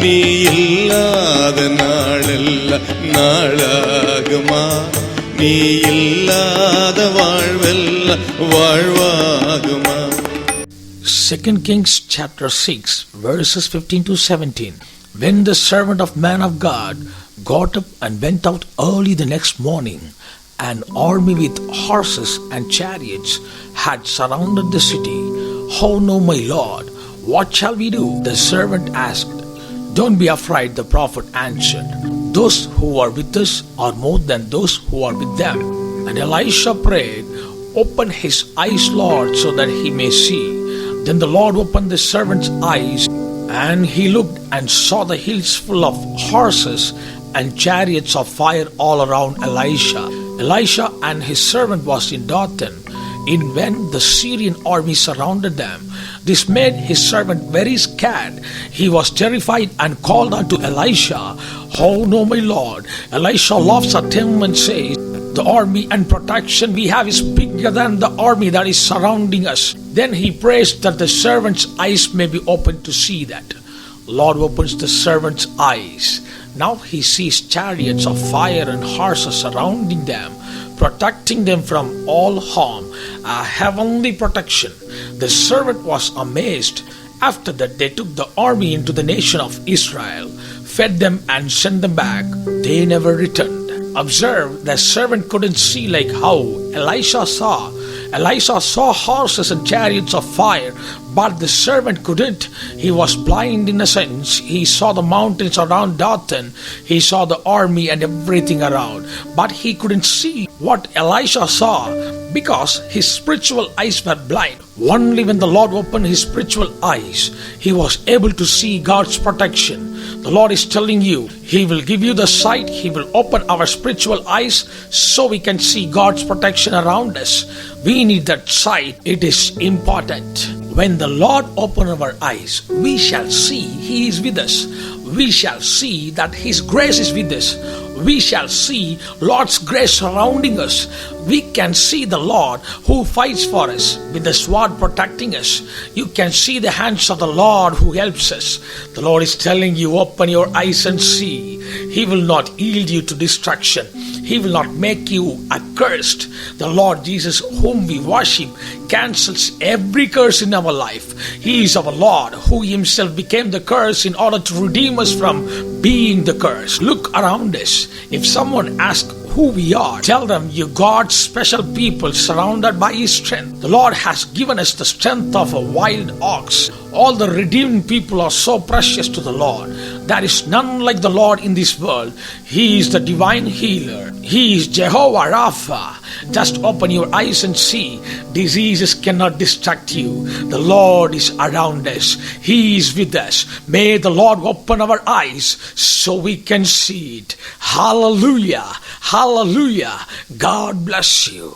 நீ இல்லாத நாளெல்லாம் நாளாகுமா? நீ இல்லாத வாழ்வெல்லாம் வாழ்வாகுமா? 2 Kings chapter 6 verses 15 to 17. When the servant of man of God got up and went out early the next morning, an army with horses and chariots had surrounded the city. "Oh no, my lord, what shall we do?" the servant asked. "Don't be afraid," the prophet answered. "Those who are with us are more than those who are with them." And Elisha prayed, "Open his eyes, Lord, so that he may see." Then the Lord opened the servant's eyes, and he looked and saw the hills full of horses and chariots of fire all around Elisha. Elisha and his servant was in Dothan. When the Syrian army surrounded them, this made his servant very scared. He was terrified and called unto Elisha, "Oh no, my lord." Elisha laughs at him and says, "The army and protection we have is bigger than the army that is surrounding us." Then he prays that the servant's eyes may be opened to see that. Lord opens the servant's eyes. Now he sees chariots of fire and horses surrounding them, protecting them from all harm, a heavenly protection. The servant was amazed. After that they took the army into the nation of Israel, fed them and sent them back. They never returned. Observe, the servant couldn't see like how Elisha saw. Elisha saw horses and chariots of fire, but the servant couldn't. He was blind in a sense. He saw the mountains around Dothan. He saw the army and everything around, but he couldn't see what Elisha saw because his spiritual eyes were blind. Only when the Lord opened his spiritual eyes, he was able to see God's protection. The Lord is telling you, He will give you the sight. He will open our spiritual eyes so we can see God's protection around us. We need that sight. It is important. When the Lord opens our eyes, we shall see He is with us. We shall see that His grace is with us. We shall see Lord's grace surrounding us. We can see the Lord who fights for us with the sword protecting us. You can see the hands of the Lord who helps us. The Lord is telling you, open your eyes and see. He will not yield you to destruction. He will not make you accursed. The Lord Jesus whom we worship cancels every curse in our life. He is our Lord who Himself became the curse in order to redeem us from being the curse. Look around us. If someone asks who we are, tell them you God's special people surrounded by His strength. The Lord has given us the strength of a wild ox. All the redeemed people are so precious to the Lord. There is none like the Lord in this world. He is the divine healer. He is Jehovah Rapha. Just open your eyes and see. Diseases cannot distract you. The Lord is around us. He is with us. May the Lord open our eyes so we can see it. Hallelujah. Hallelujah. God bless you.